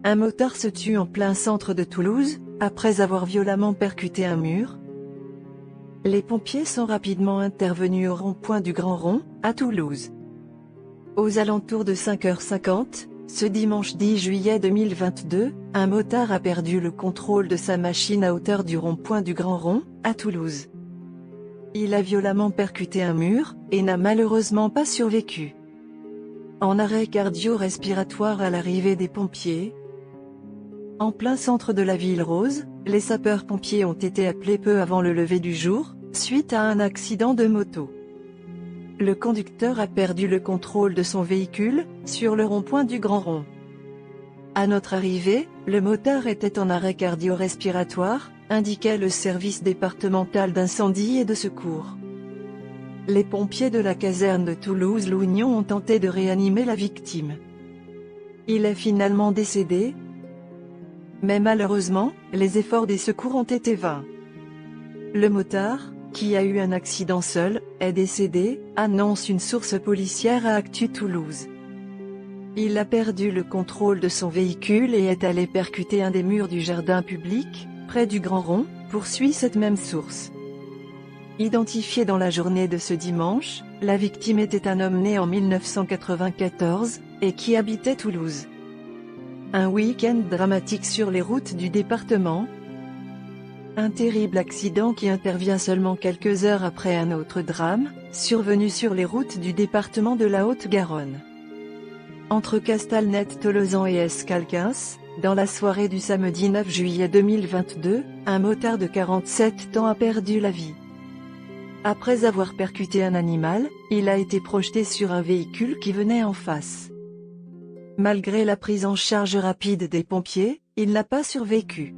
Un motard se tue en plein centre de Toulouse, après avoir violemment percuté un mur. Les pompiers sont rapidement intervenus au rond-point du Grand Rond, à Toulouse. Aux alentours de 5h50, ce dimanche 10 juillet 2022, un motard a perdu le contrôle de sa machine à hauteur du rond-point du Grand Rond, à Toulouse. Il a violemment percuté un mur, et n'a malheureusement pas survécu. En arrêt cardio-respiratoire à l'arrivée des pompiers. En plein centre de la ville rose, les sapeurs-pompiers ont été appelés peu avant le lever du jour, suite à un accident de moto. Le conducteur a perdu le contrôle de son véhicule, sur le rond-point du Grand Rond. À notre arrivée, le motard était en arrêt cardio-respiratoire, indiquait le service départemental d'incendie et de secours. Les pompiers de la caserne de Toulouse-Lougnon ont tenté de réanimer la victime. Il est finalement décédé. Mais malheureusement, les efforts des secours ont été vains. Le motard, qui a eu un accident seul, est décédé, annonce une source policière à Actu Toulouse. Il a perdu le contrôle de son véhicule et est allé percuter un des murs du jardin public, près du Grand Rond, poursuit cette même source. Identifié dans la journée de ce dimanche, la victime était un homme né en 1994, et qui habitait Toulouse. Un week-end dramatique sur les routes du département. Un terrible accident qui intervient seulement quelques heures après un autre drame, survenu sur les routes du département de la Haute-Garonne. Entre Castelnau-Tolosan et Escalquens, dans la soirée du samedi 9 juillet 2022, un motard de 47 ans a perdu la vie. Après avoir percuté un animal, il a été projeté sur un véhicule qui venait en face. Malgré la prise en charge rapide des pompiers, il n'a pas survécu.